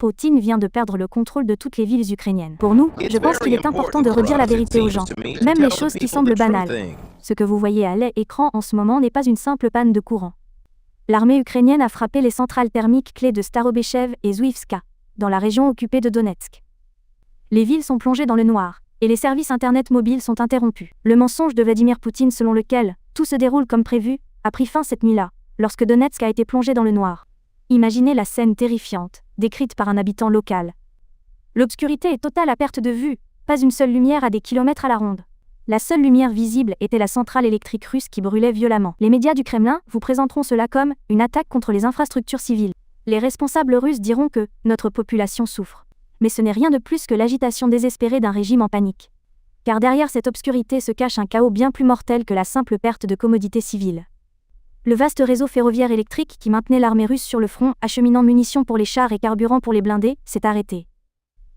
Poutine vient de perdre le contrôle de toutes les villes ukrainiennes. Pour nous, je pense qu'il est important de redire la vérité aux gens, même les choses qui semblent banales. Ce que vous voyez à l'écran en ce moment n'est pas une simple panne de courant. L'armée ukrainienne a frappé les centrales thermiques clés de Starobechev et Zhuivska, dans la région occupée de Donetsk. Les villes sont plongées dans le noir, et les services Internet mobiles sont interrompus. Le mensonge de Vladimir Poutine selon lequel tout se déroule comme prévu a pris fin cette nuit-là, lorsque Donetsk a été plongé dans le noir. Imaginez la scène terrifiante, décrite par un habitant local. L'obscurité est totale à perte de vue, pas une seule lumière à des kilomètres à la ronde. La seule lumière visible était la centrale électrique russe qui brûlait violemment. Les médias du Kremlin vous présenteront cela comme une attaque contre les infrastructures civiles. Les responsables russes diront que notre population souffre. Mais ce n'est rien de plus que l'agitation désespérée d'un régime en panique. Car derrière cette obscurité se cache un chaos bien plus mortel que la simple perte de commodités civiles. Le vaste réseau ferroviaire électrique qui maintenait l'armée russe sur le front, acheminant munitions pour les chars et carburant pour les blindés, s'est arrêté.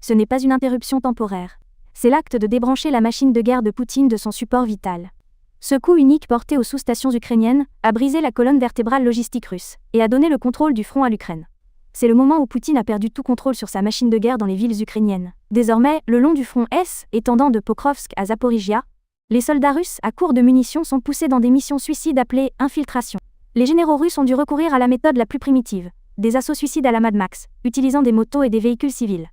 Ce n'est pas une interruption temporaire. C'est l'acte de débrancher la machine de guerre de Poutine de son support vital. Ce coup unique porté aux sous-stations ukrainiennes a brisé la colonne vertébrale logistique russe et a donné le contrôle du front à l'Ukraine. C'est le moment où Poutine a perdu tout contrôle sur sa machine de guerre dans les villes ukrainiennes. Désormais, le long du front S, étendant de Pokrovsk à Zaporizhia, les soldats russes à court de munitions sont poussés dans des missions suicides appelées infiltration. Les généraux russes ont dû recourir à la méthode la plus primitive, des assauts suicides à la Mad Max, utilisant des motos et des véhicules civils.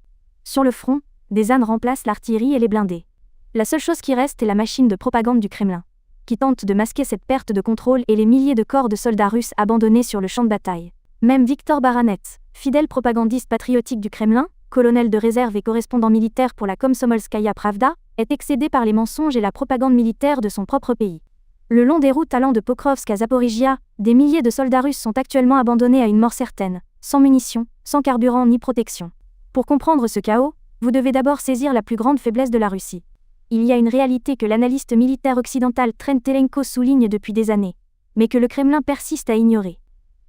Sur le front, des ânes remplacent l'artillerie et les blindés. La seule chose qui reste est la machine de propagande du Kremlin, qui tente de masquer cette perte de contrôle et les milliers de corps de soldats russes abandonnés sur le champ de bataille. Même Viktor Baranets, fidèle propagandiste patriotique du Kremlin, colonel de réserve et correspondant militaire pour la Komsomolskaya Pravda, est excédé par les mensonges et la propagande militaire de son propre pays. Le long des routes allant de Pokrovsk à Zaporizhia, des milliers de soldats russes sont actuellement abandonnés à une mort certaine, sans munitions, sans carburant ni protection. Pour comprendre ce chaos, vous devez d'abord saisir la plus grande faiblesse de la Russie. Il y a une réalité que l'analyste militaire occidental Trent Telenko souligne depuis des années, mais que le Kremlin persiste à ignorer.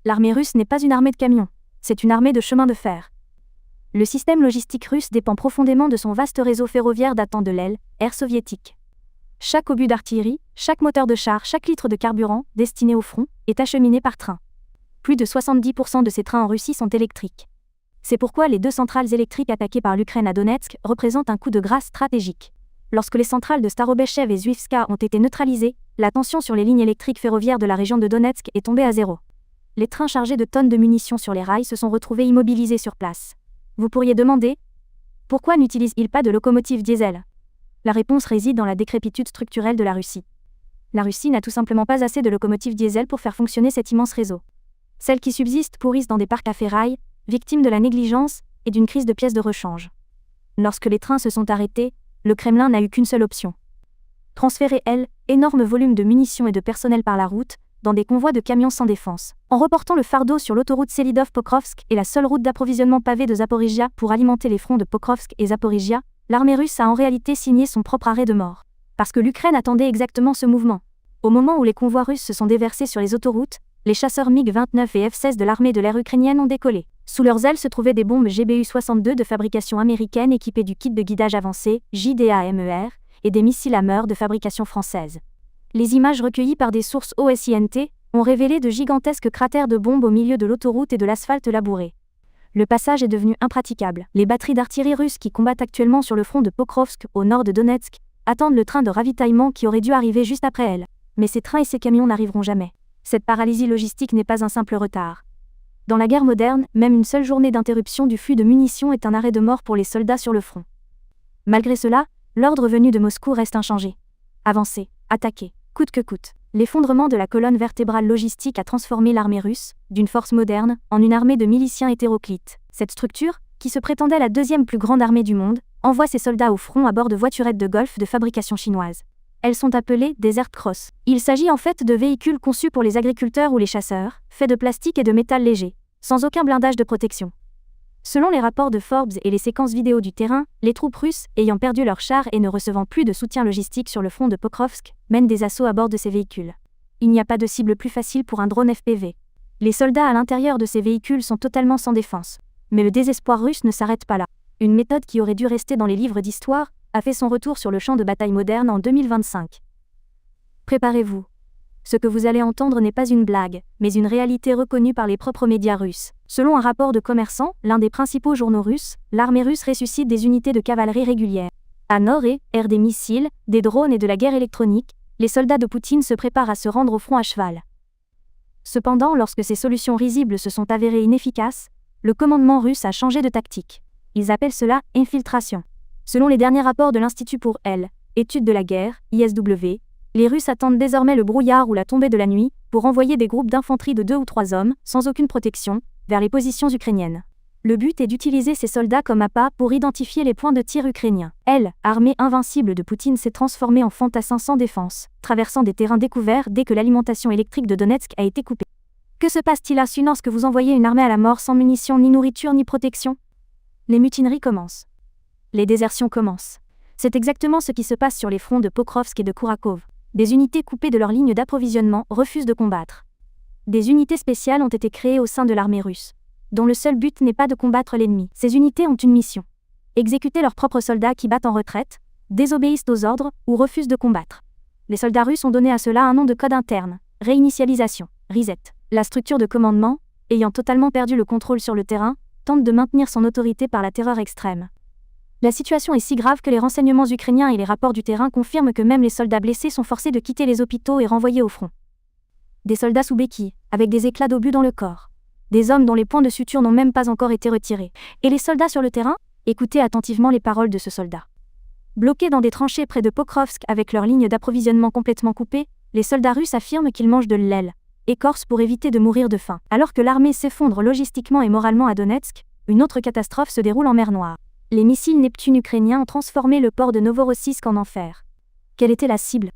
L'armée russe n'est pas une armée de camions, c'est une armée de chemins de fer. Le système logistique russe dépend profondément de son vaste réseau ferroviaire datant de l'ère soviétique. Chaque obus d'artillerie, chaque moteur de char, chaque litre de carburant, destiné au front, est acheminé par train. Plus de 70% de ces trains en Russie sont électriques. C'est pourquoi les 2 centrales électriques attaquées par l'Ukraine à Donetsk représentent un coup de grâce stratégique. Lorsque les centrales de Starobechev et Zhuivska ont été neutralisées, la tension sur les lignes électriques ferroviaires de la région de Donetsk est tombée à zéro. Les trains chargés de tonnes de munitions sur les rails se sont retrouvés immobilisés sur place. Vous pourriez demander, pourquoi n'utilisent-ils pas de locomotives diesel ? La réponse réside dans la décrépitude structurelle de la Russie. La Russie n'a tout simplement pas assez de locomotives diesel pour faire fonctionner cet immense réseau. Celles qui subsistent pourrissent dans des parcs à ferraille, victimes de la négligence et d'une crise de pièces de rechange. Lorsque les trains se sont arrêtés, le Kremlin n'a eu qu'une seule option. Transférer, énorme volume de munitions et de personnel par la route, dans des convois de camions sans défense. En reportant le fardeau sur l'autoroute Selidov-Pokrovsk et la seule route d'approvisionnement pavée de Zaporizhia pour alimenter les fronts de Pokrovsk et Zaporizhia, l'armée russe a en réalité signé son propre arrêt de mort. Parce que l'Ukraine attendait exactement ce mouvement. Au moment où les convois russes se sont déversés sur les autoroutes, les chasseurs MiG-29 et F-16 de l'armée de l'air ukrainienne ont décollé. Sous leurs ailes se trouvaient des bombes GBU-62 de fabrication américaine équipées du kit de guidage avancé, JDAMER, et des missiles Hammer de fabrication française. Les images recueillies par des sources OSINT ont révélé de gigantesques cratères de bombes au milieu de l'autoroute et de l'asphalte labouré. Le passage est devenu impraticable. Les batteries d'artillerie russes qui combattent actuellement sur le front de Pokrovsk, au nord de Donetsk, attendent le train de ravitaillement qui aurait dû arriver juste après elles. Mais ces trains et ces camions n'arriveront jamais. Cette paralysie logistique n'est pas un simple retard. Dans la guerre moderne, même une seule journée d'interruption du flux de munitions est un arrêt de mort pour les soldats sur le front. Malgré cela, l'ordre venu de Moscou reste inchangé. Avancer, attaquer, coûte que coûte. L'effondrement de la colonne vertébrale logistique a transformé l'armée russe, d'une force moderne, en une armée de miliciens hétéroclites. Cette structure, qui se prétendait la 2e plus grande armée du monde, envoie ses soldats au front à bord de voiturettes de golf de fabrication chinoise. Elles sont appelées Desert Cross. Il s'agit en fait de véhicules conçus pour les agriculteurs ou les chasseurs, faits de plastique et de métal léger, sans aucun blindage de protection. Selon les rapports de Forbes et les séquences vidéo du terrain, les troupes russes, ayant perdu leurs chars et ne recevant plus de soutien logistique sur le front de Pokrovsk, mènent des assauts à bord de ces véhicules. Il n'y a pas de cible plus facile pour un drone FPV. Les soldats à l'intérieur de ces véhicules sont totalement sans défense. Mais le désespoir russe ne s'arrête pas là. Une méthode qui aurait dû rester dans les livres d'histoire a fait son retour sur le champ de bataille moderne en 2025. Préparez-vous. Ce que vous allez entendre n'est pas une blague, mais une réalité reconnue par les propres médias russes. Selon un rapport de commerçants, l'un des principaux journaux russes, l'armée russe ressuscite des unités de cavalerie régulières. À nord et air des missiles, des drones et de la guerre électronique, les soldats de Poutine se préparent à se rendre au front à cheval. Cependant, lorsque ces solutions risibles se sont avérées inefficaces, le commandement russe a changé de tactique. Ils appellent cela « infiltration ». Selon les derniers rapports de l'Institut pour l'étude de la guerre, ISW, les Russes attendent désormais le brouillard ou la tombée de la nuit pour envoyer des groupes d'infanterie de 2 ou 3 hommes, sans aucune protection, vers les positions ukrainiennes. Le but est d'utiliser ces soldats comme appât pour identifier les points de tir ukrainiens. L'armée invincible de Poutine s'est transformée en fantassin sans défense, traversant des terrains découverts dès que l'alimentation électrique de Donetsk a été coupée. Que se passe-t-il à Sunan lorsque vous envoyez une armée à la mort sans munitions ni nourriture ni protection? Les mutineries commencent. Les désertions commencent. C'est exactement ce qui se passe sur les fronts de Pokrovsk et de Kourakov. Des unités coupées de leur ligne d'approvisionnement refusent de combattre. Des unités spéciales ont été créées au sein de l'armée russe, dont le seul but n'est pas de combattre l'ennemi. Ces unités ont une mission. Exécuter leurs propres soldats qui battent en retraite, désobéissent aux ordres ou refusent de combattre. Les soldats russes ont donné à cela un nom de code interne, réinitialisation, reset. La structure de commandement, ayant totalement perdu le contrôle sur le terrain, tente de maintenir son autorité par la terreur extrême. La situation est si grave que les renseignements ukrainiens et les rapports du terrain confirment que même les soldats blessés sont forcés de quitter les hôpitaux et renvoyés au front. Des soldats sous béquilles, avec des éclats d'obus dans le corps. Des hommes dont les points de suture n'ont même pas encore été retirés. Et les soldats sur le terrain? Écoutez attentivement les paroles de ce soldat. Bloqués dans des tranchées près de Pokrovsk avec leur ligne d'approvisionnement complètement coupée, les soldats russes affirment qu'ils mangent de l'aile, écorce pour éviter de mourir de faim. Alors que l'armée s'effondre logistiquement et moralement à Donetsk, une autre catastrophe se déroule en mer Noire. Les missiles Neptune ukrainiens ont transformé le port de Novorossiysk en enfer. Quelle était la cible?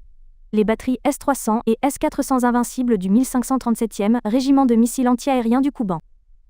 Les batteries S-300 et S-400 invincibles du 1537e régiment de missiles anti-aériens du Kouban.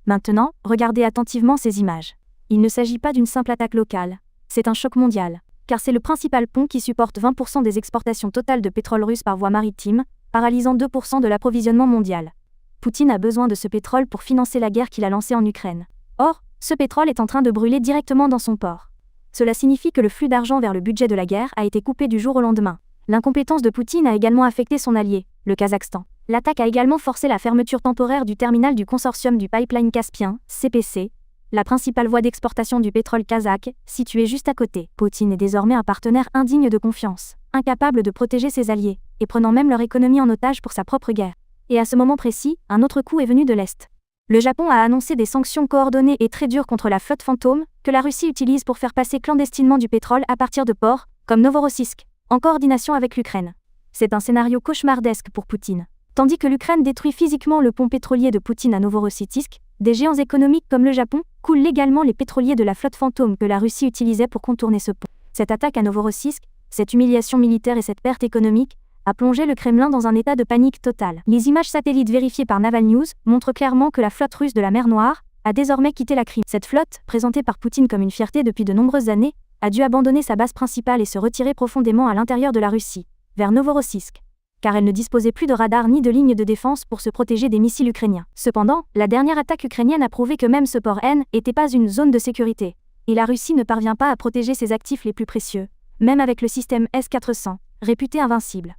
Maintenant, regardez attentivement ces images. Il ne s'agit pas d'une simple attaque locale, c'est un choc mondial, car c'est le principal pont qui supporte 20% des exportations totales de pétrole russe par voie maritime, paralysant 2% de l'approvisionnement mondial. Poutine a besoin de ce pétrole pour financer la guerre qu'il a lancée en Ukraine. Or, ce pétrole est en train de brûler directement dans son port. Cela signifie que le flux d'argent vers le budget de la guerre a été coupé du jour au lendemain. L'incompétence de Poutine a également affecté son allié, le Kazakhstan. L'attaque a également forcé la fermeture temporaire du terminal du consortium du pipeline Caspien, CPC, la principale voie d'exportation du pétrole kazakh, située juste à côté. Poutine est désormais un partenaire indigne de confiance, incapable de protéger ses alliés, et prenant même leur économie en otage pour sa propre guerre. Et à ce moment précis, un autre coup est venu de l'Est. Le Japon a annoncé des sanctions coordonnées et très dures contre la flotte fantôme, que la Russie utilise pour faire passer clandestinement du pétrole à partir de ports, comme Novorossiysk, en coordination avec l'Ukraine. C'est un scénario cauchemardesque pour Poutine. Tandis que l'Ukraine détruit physiquement le pont pétrolier de Poutine à Novorossiysk, des géants économiques comme le Japon coulent légalement les pétroliers de la flotte fantôme que la Russie utilisait pour contourner ce pont. Cette attaque à Novorossiysk, cette humiliation militaire et cette perte économique, a plongé le Kremlin dans un état de panique totale. Les images satellites vérifiées par Naval News montrent clairement que la flotte russe de la mer Noire a désormais quitté la Crimée. Cette flotte, présentée par Poutine comme une fierté depuis de nombreuses années, a dû abandonner sa base principale et se retirer profondément à l'intérieur de la Russie, vers Novorossiysk, car elle ne disposait plus de radars ni de lignes de défense pour se protéger des missiles ukrainiens. Cependant, la dernière attaque ukrainienne a prouvé que même ce port n'était pas une zone de sécurité, et la Russie ne parvient pas à protéger ses actifs les plus précieux, même avec le système S-400, réputé invincible.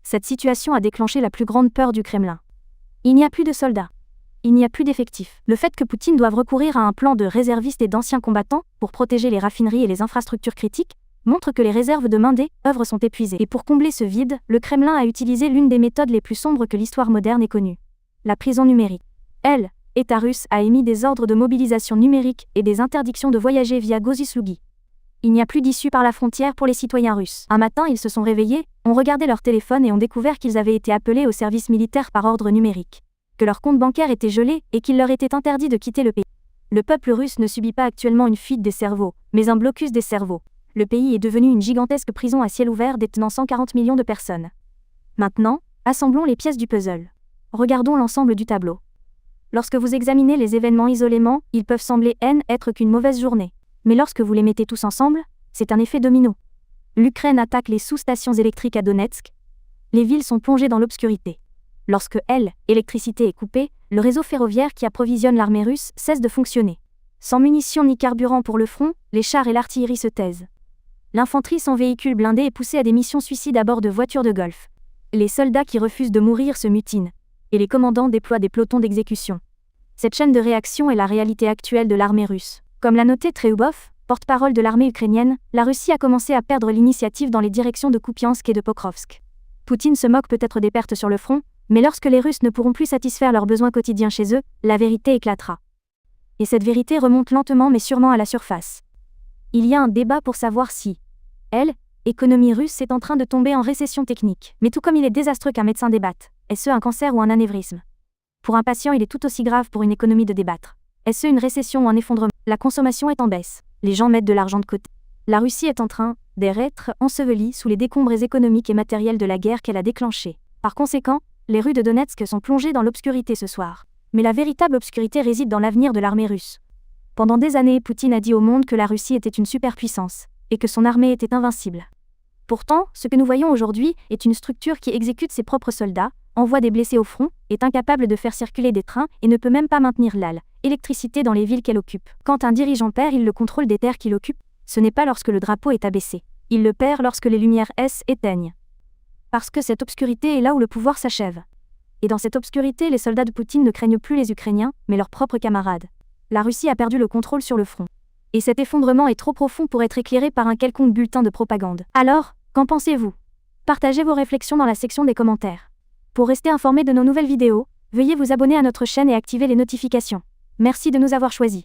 Cette situation a déclenché la plus grande peur du Kremlin. Il n'y a plus de soldats. Il n'y a plus d'effectifs. Le fait que Poutine doive recourir à un plan de réservistes et d'anciens combattants pour protéger les raffineries et les infrastructures critiques montre que les réserves de main-d'œuvre sont épuisées. Et pour combler ce vide, le Kremlin a utilisé l'une des méthodes les plus sombres que l'histoire moderne ait connue. La prison numérique. L'État russe a émis des ordres de mobilisation numérique et des interdictions de voyager via Gosislugi. Il n'y a plus d'issue par la frontière pour les citoyens russes. Un matin, ils se sont réveillés, ont regardé leur téléphone et ont découvert qu'ils avaient été appelés au service militaire par ordre numérique, que leur compte bancaire était gelé et qu'il leur était interdit de quitter le pays. Le peuple russe ne subit pas actuellement une fuite des cerveaux, mais un blocus des cerveaux. Le pays est devenu une gigantesque prison à ciel ouvert détenant 140 millions de personnes. Maintenant, assemblons les pièces du puzzle. Regardons l'ensemble du tableau. Lorsque vous examinez les événements isolément, ils peuvent sembler être qu'une mauvaise journée. Mais lorsque vous les mettez tous ensemble, c'est un effet domino. L'Ukraine attaque les sous-stations électriques à Donetsk. Les villes sont plongées dans l'obscurité. Lorsque l'électricité est coupée, le réseau ferroviaire qui approvisionne l'armée russe cesse de fonctionner. Sans munitions ni carburant pour le front, les chars et l'artillerie se taisent. L'infanterie sans véhicules blindés est poussée à des missions suicides à bord de voitures de golf. Les soldats qui refusent de mourir se mutinent, et les commandants déploient des pelotons d'exécution. Cette chaîne de réaction est la réalité actuelle de l'armée russe. Comme l'a noté Treubov, porte-parole de l'armée ukrainienne, la Russie a commencé à perdre l'initiative dans les directions de Kupiansk et de Pokrovsk. Poutine se moque peut-être des pertes sur le front, mais lorsque les Russes ne pourront plus satisfaire leurs besoins quotidiens chez eux, la vérité éclatera. Et cette vérité remonte lentement mais sûrement à la surface. Il y a un débat pour savoir si l'économie russe est en train de tomber en récession technique. Mais tout comme il est désastreux qu'un médecin débatte, est-ce un cancer ou un anévrisme? Pour un patient, il est tout aussi grave pour une économie de débattre. Est-ce une récession ou un effondrement? La consommation est en baisse. Les gens mettent de l'argent de côté. La Russie est en train d'être ensevelie sous les décombres économiques et matériels de la guerre qu'elle a déclenchée. Par conséquent, les rues de Donetsk sont plongées dans l'obscurité ce soir. Mais la véritable obscurité réside dans l'avenir de l'armée russe. Pendant des années, Poutine a dit au monde que la Russie était une superpuissance, et que son armée était invincible. Pourtant, ce que nous voyons aujourd'hui est une structure qui exécute ses propres soldats, envoie des blessés au front, est incapable de faire circuler des trains et ne peut même pas maintenir l'électricité dans les villes qu'elle occupe. Quand un dirigeant perd le contrôle des terres qu'il occupe, ce n'est pas lorsque le drapeau est abaissé. Il le perd lorsque les lumières s'éteignent. Parce que cette obscurité est là où le pouvoir s'achève. Et dans cette obscurité, les soldats de Poutine ne craignent plus les Ukrainiens, mais leurs propres camarades. La Russie a perdu le contrôle sur le front. Et cet effondrement est trop profond pour être éclairé par un quelconque bulletin de propagande. Alors, qu'en pensez-vous? Partagez vos réflexions dans la section des commentaires. Pour rester informé de nos nouvelles vidéos, veuillez vous abonner à notre chaîne et activer les notifications. Merci de nous avoir choisis.